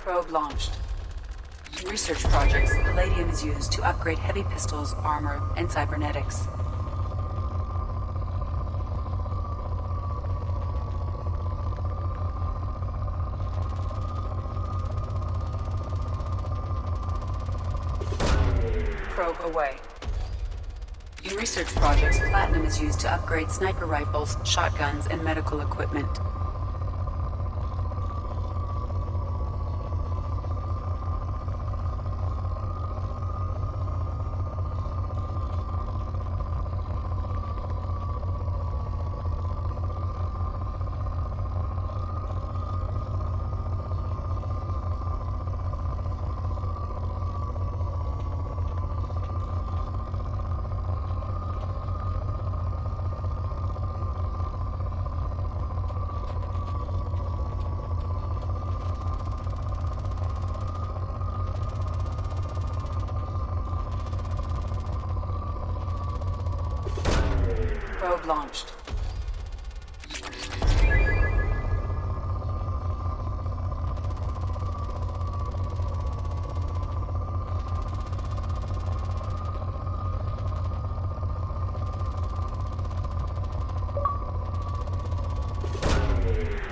Probe launched. In research projects, Palladium is used to upgrade heavy pistols, armor, and cybernetics. Probe away. In research projects, Platinum is used to upgrade sniper rifles, shotguns, and medical equipment. Probe launched.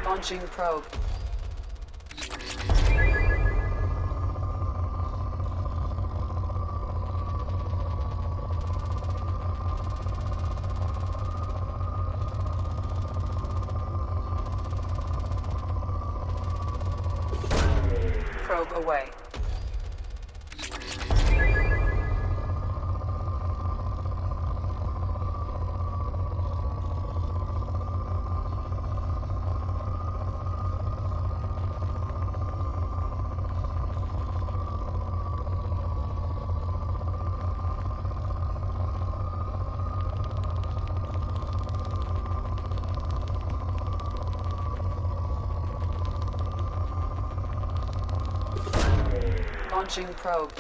Launching probe. Probe away. Launching probe.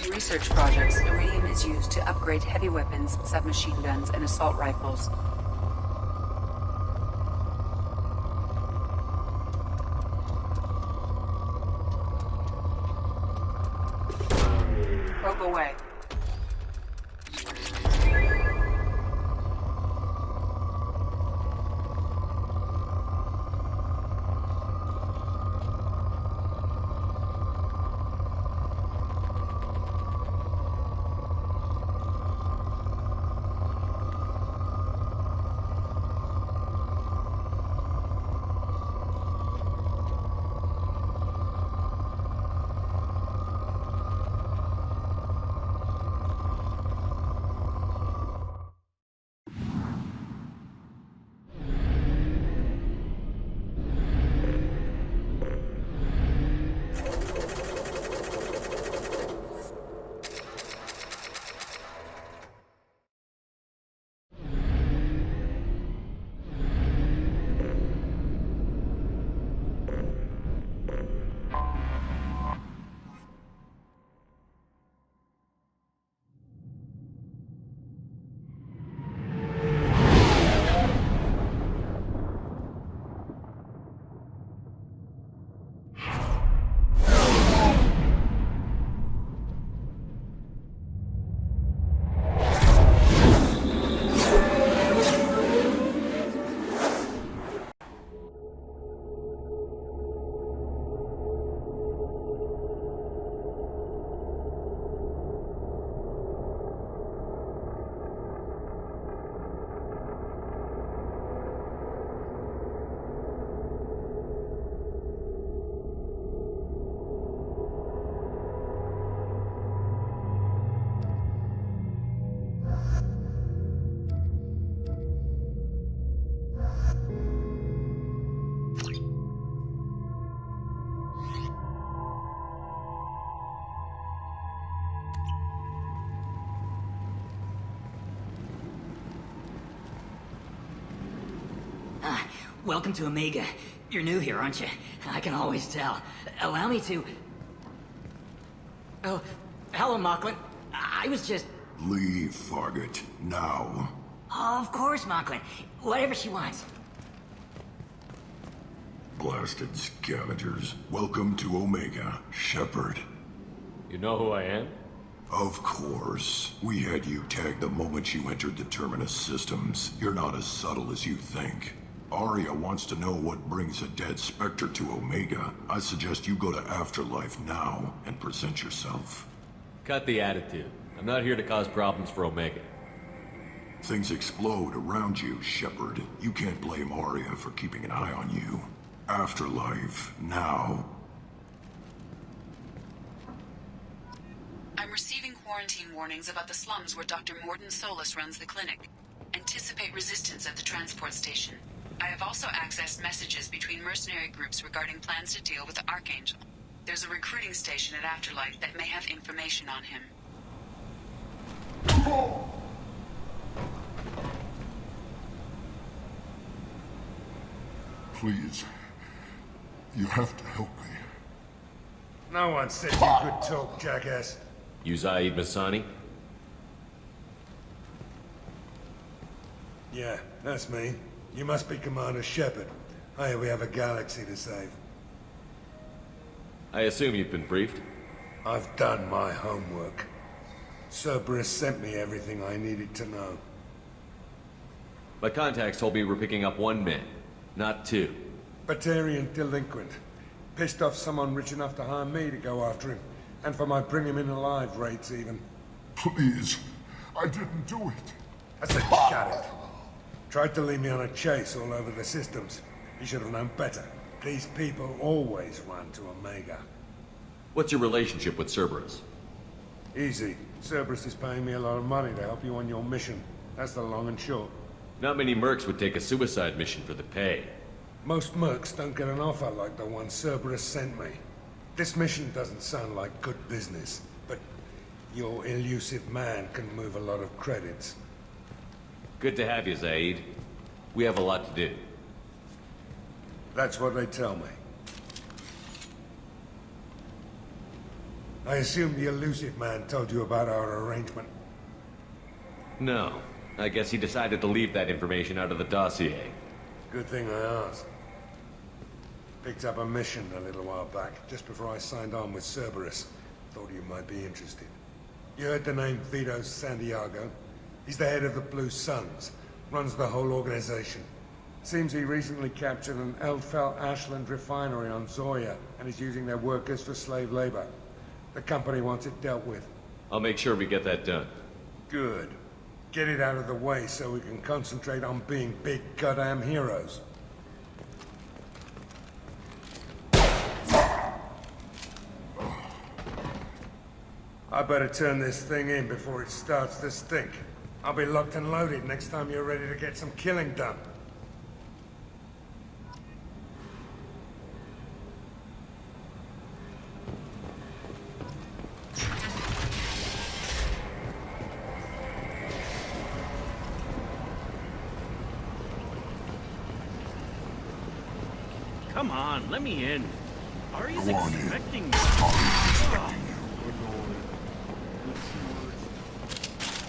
In research projects, Iridium is used to upgrade heavy weapons, submachine guns, and assault rifles. Probe away. Welcome to Omega. You're new here, aren't you? I can always tell. Allow me to... Oh, hello, Mocklin. I was just... Leave, Fargate. Now. Oh, of course, Mocklin. Whatever she wants. Blasted scavengers. Welcome to Omega, Shepard. You know who I am? Of course. We had you tagged the moment you entered the Terminus systems. You're not as subtle as you think. Arya wants to know what brings a dead Spectre to Omega. I suggest you go to Afterlife now and present yourself. Cut the attitude. I'm not here to cause problems for Omega. Things explode around you, Shepard. You can't blame Arya for keeping an eye on you. Afterlife, now. I'm receiving quarantine warnings about the slums where Dr. Mordin Solus runs the clinic. Anticipate resistance at the transport station. I have also accessed messages between mercenary groups regarding plans to deal with the Archangel. There's a recruiting station at Afterlife that may have information on him. Please. You have to help me. No one said you could talk, jackass. You Zaid Masani? Yeah, that's me. You must be Commander Shepard. Hey, we have a galaxy to save. I assume you've been briefed? I've done my homework. Cerberus sent me everything I needed to know. My contacts told me we're picking up one man, not two. Batarian delinquent. Pissed off someone rich enough to hire me to go after him. And for my bring him in alive rates even. Please. I didn't do it. I said shut it. Tried to lead me on a chase all over the systems. He should have known better. These people always run to Omega. What's your relationship with Cerberus? Easy. Cerberus is paying me a lot of money to help you on your mission. That's the long and short. Not many mercs would take a suicide mission for the pay. Most mercs don't get an offer like the one Cerberus sent me. This mission doesn't sound like good business, but your elusive man can move a lot of credits. Good to have you, Zaid. We have a lot to do. That's what they tell me. I assume the elusive man told you about our arrangement. No. I guess he decided to leave that information out of the dossier. Good thing I asked. Picked up a mission a little while back, just before I signed on with Cerberus. Thought you might be interested. You heard the name Vito Santiago? He's the head of the Blue Suns, runs the whole organization. Seems he recently captured an Eldfell Ashland refinery on Zoya and is using their workers for slave labor. The company wants it dealt with. I'll make sure we get that done. Good. Get it out of the way so we can concentrate on being big goddamn heroes. I better turn this thing in before it starts to stink. I'll be locked and loaded next time you're ready to get some killing done. Come on, let me in. Ari's Go on in. expecting me.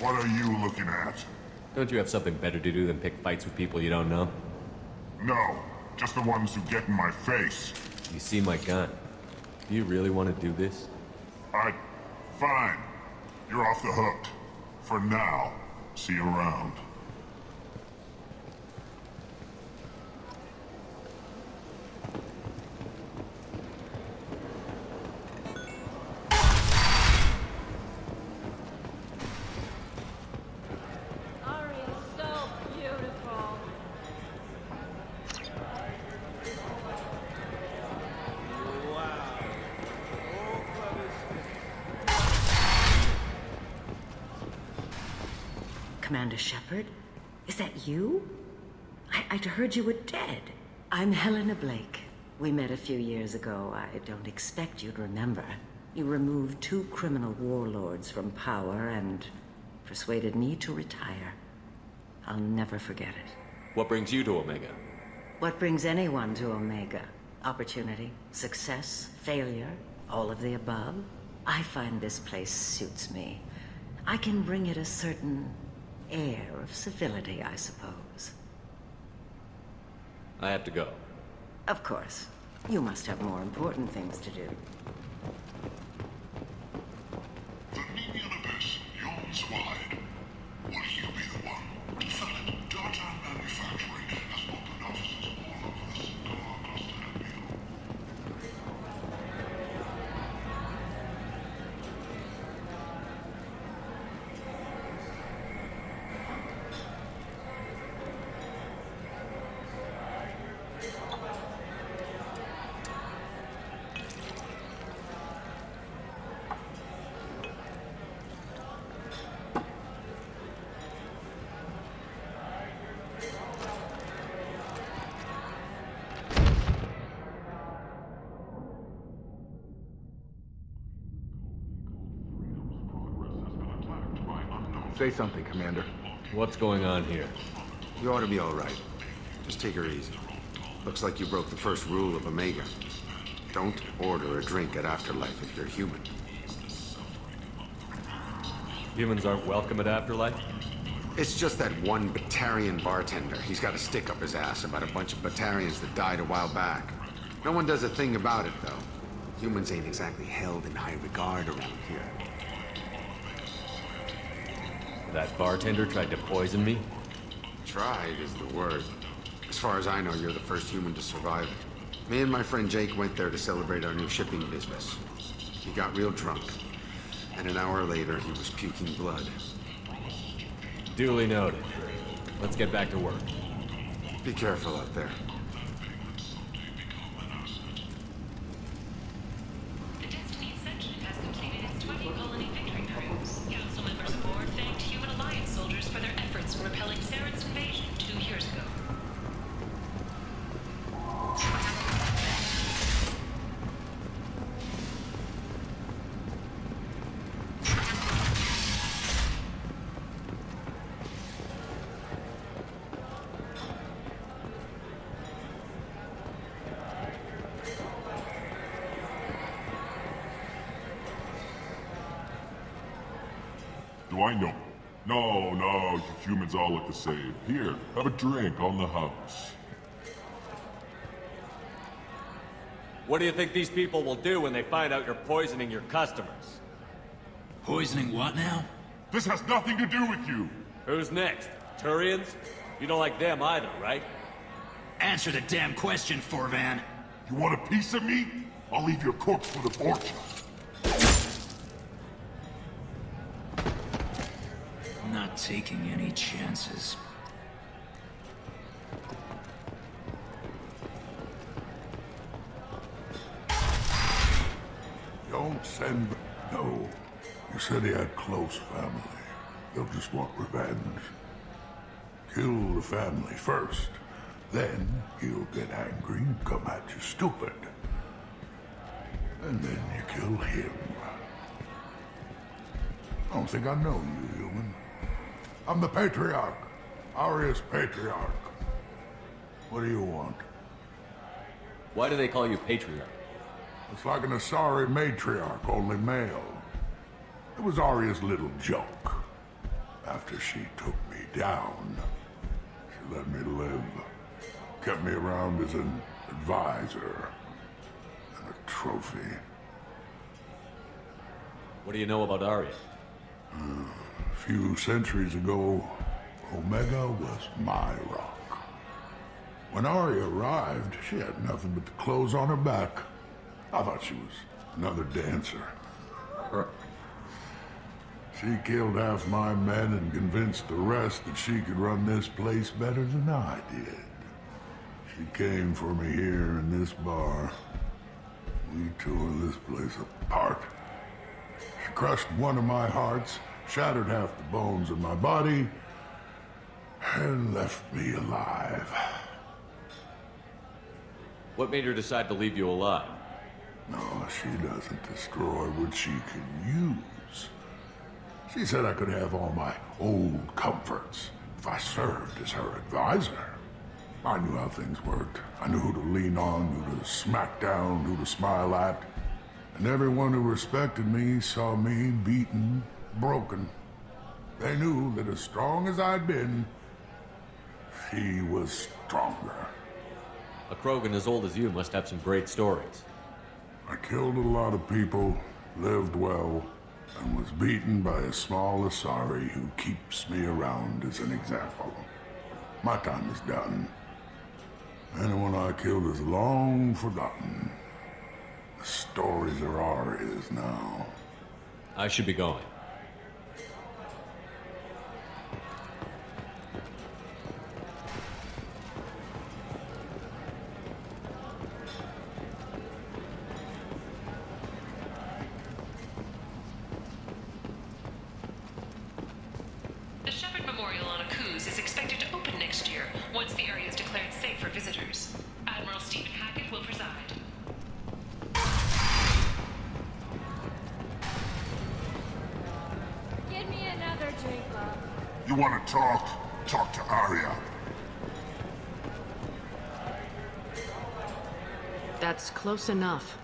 What are you looking at? Don't you have something better to do than pick fights with people you don't know? No, just the ones who get in my face. You see my gun. Do you really want to do this? Fine. You're off the hook. For now. See you around. Aria's so beautiful. Commander Shepard? Is that you? I'd heard you were dead. I'm Helena Blake. We met a few years ago. I don't expect you'd remember. You removed 2 criminal warlords from power and persuaded me to retire. I'll never forget it. What brings you to Omega? What brings anyone to Omega? Opportunity, success, failure, all of the above? I find this place suits me. I can bring it a certain air of civility, I suppose. I have to go. Of course. You must have more important things to do. The Nemean abyss yawns wide. Will you be the one to fill it? Data manufacturing has opened offices all over the star-crusted Empire. Say something, Commander. What's going on here? You ought to be all right. Just take her easy. Looks like you broke the first rule of Omega. Don't order a drink at Afterlife if you're human. Humans aren't welcome at Afterlife? It's just that one Batarian bartender. He's got a stick up his ass about a bunch of Batarians that died a while back. No one does a thing about it, though. Humans ain't exactly held in high regard around here. That bartender tried to poison me? Tried is the word. As far as I know, you're the first human to survive it. Me and my friend Jake went there to celebrate our new shipping business. He got real drunk, and an hour later he was puking blood. Duly noted. Let's get back to work. Be careful out there. The Destiny Ascension has completed its 20 colony victory cruise. Council members aboard thanked Human Alliance soldiers for their efforts in repelling Saren's invasion 2 years ago. Do I know? No, you humans all look the same. Here, have a drink on the house. What do you think these people will do when they find out you're poisoning your customers? Poisoning what now? This has nothing to do with you! Who's next? Turians? You don't like them either, right? Answer the damn question, Forvan. You want a piece of me? I'll leave your corpse for the fortune. Not taking any chances. Don't send... No. You said he had close family. They'll just want revenge. Kill the family first. Then he'll get angry and come at you stupid. And then you kill him. I don't think I know you, human. I'm the Patriarch. Arius Patriarch. What do you want? Why do they call you Patriarch? It's like an Asari matriarch, only male. It was Arya's little joke. After she took me down, she let me live. Kept me around as an advisor and a trophy. What do you know about Arya? A few centuries ago, Omega was my rock. When Arya arrived, she had nothing but the clothes on her back. I thought she was another dancer. She killed half my men and convinced the rest that she could run this place better than I did. She came for me here in this bar. We tore this place apart. She crushed one of my hearts, shattered half the bones in my body, and left me alive. What made her decide to leave you alive? No, she doesn't destroy what she can use. She said I could have all my old comforts if I served as her advisor. I knew how things worked. I knew who to lean on, who to smack down, who to smile at. And everyone who respected me saw me beaten, broken. They knew that as strong as I'd been, she was stronger. A Krogan as old as you must have some great stories. I killed a lot of people, lived well, and was beaten by a small Asari who keeps me around as an example. My time is done. Anyone I killed is long forgotten. The stories are ours now. I should be going. The Shepherd Memorial on Akuz is expected to open next year, once the area is declared safe for visitors. Admiral Stephen Hackett will preside. Give me another drink, love. You want to talk? Talk to Arya. That's close enough.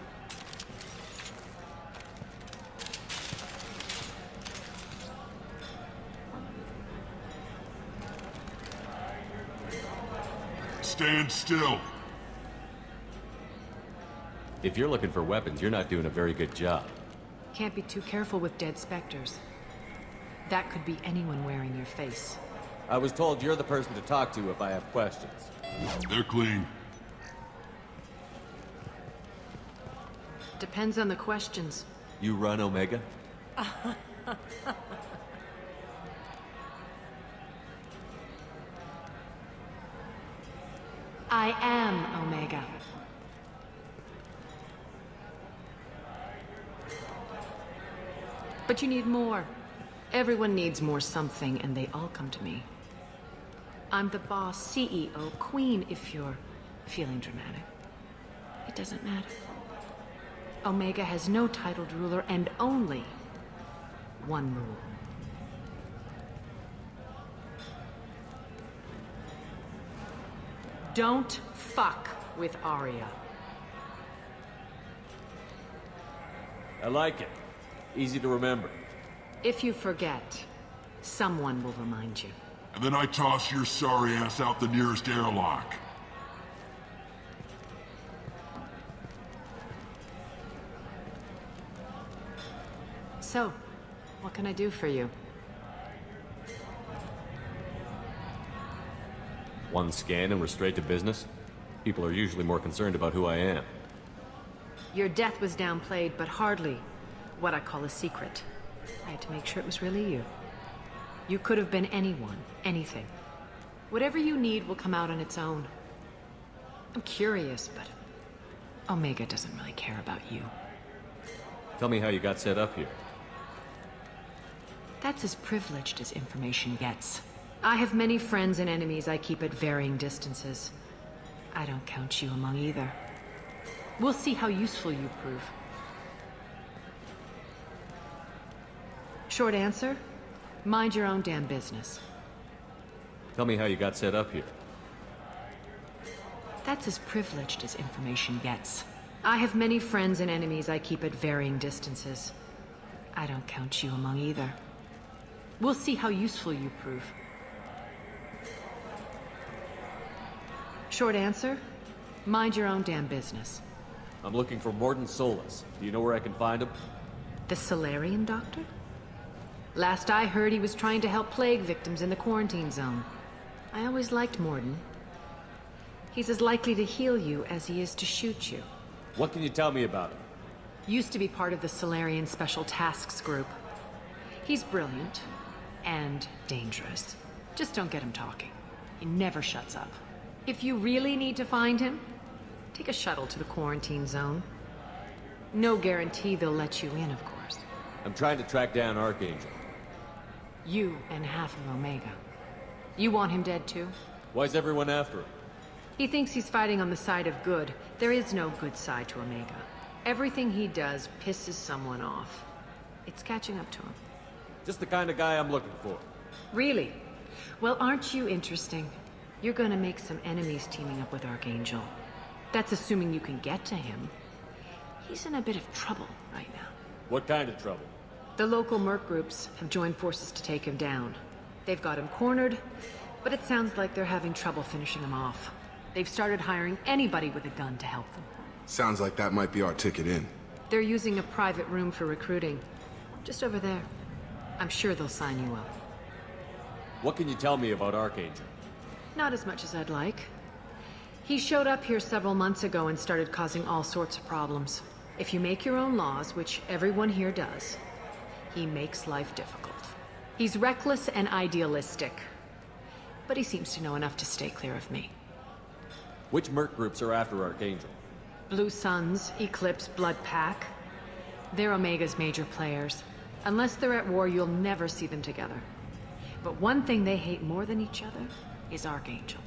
Stand still. If you're looking for weapons, you're not doing a very good job. Can't be too careful with dead specters. That could be anyone wearing your face. I was told you're the person to talk to if I have questions. They're clean. Depends on the questions. You run Omega? I am Omega. But you need more. Everyone needs more something, and they all come to me. I'm the boss, CEO, queen, if you're feeling dramatic. It doesn't matter. Omega has no titled ruler and only one rule. Don't fuck with Arya. I like it. Easy to remember. If you forget, someone will remind you. And then I toss your sorry ass out the nearest airlock. So, what can I do for you? One scan and we're straight to business? People are usually more concerned about who I am. Your death was downplayed, but hardly what I call a secret. I had to make sure it was really you. You could have been anyone, anything. Whatever you need will come out on its own. I'm curious, but Omega doesn't really care about you. Tell me how you got set up here. That's as privileged as information gets. I have many friends and enemies I keep at varying distances. I don't count you among either. We'll see how useful you prove. Short answer? Mind your own damn business. Tell me how you got set up here. That's as privileged as information gets. I have many friends and enemies I keep at varying distances. I don't count you among either. We'll see how useful you prove. Short answer? Mind your own damn business. I'm looking for Mordin Solus. Do you know where I can find him? The Solarian doctor? Last I heard, he was trying to help plague victims in the quarantine zone. I always liked Mordin. He's as likely to heal you as he is to shoot you. What can you tell me about him? Used to be part of the Solarian Special Tasks Group. He's brilliant and dangerous. Just don't get him talking. He never shuts up. If you really need to find him, take a shuttle to the quarantine zone. No guarantee they'll let you in, of course. I'm trying to track down Archangel. You and half of Omega. You want him dead too? Why's everyone after him? He thinks he's fighting on the side of good. There is no good side to Omega. Everything he does pisses someone off. It's catching up to him. Just the kind of guy I'm looking for. Really? Well, aren't you interesting? You're gonna make some enemies teaming up with Archangel. That's assuming you can get to him. He's in a bit of trouble right now. What kind of trouble? The local merc groups have joined forces to take him down. They've got him cornered, but it sounds like they're having trouble finishing him off. They've started hiring anybody with a gun to help them. Sounds like that might be our ticket in. They're using a private room for recruiting. Just over there. I'm sure they'll sign you up. What can you tell me about Archangel? Not as much as I'd like. He showed up here several months ago and started causing all sorts of problems. If you make your own laws, which everyone here does, he makes life difficult. He's reckless and idealistic. But he seems to know enough to stay clear of me. Which merc groups are after Archangel? Blue Suns, Eclipse, Blood Pack. They're Omega's major players. Unless they're at war, you'll never see them together. But one thing they hate more than each other is Archangel.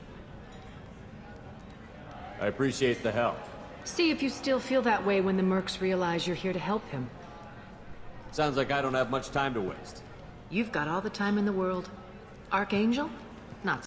I appreciate the help. See if you still feel that way when the mercs realize you're here to help him. Sounds like I don't have much time to waste. You've got all the time in the world. Archangel?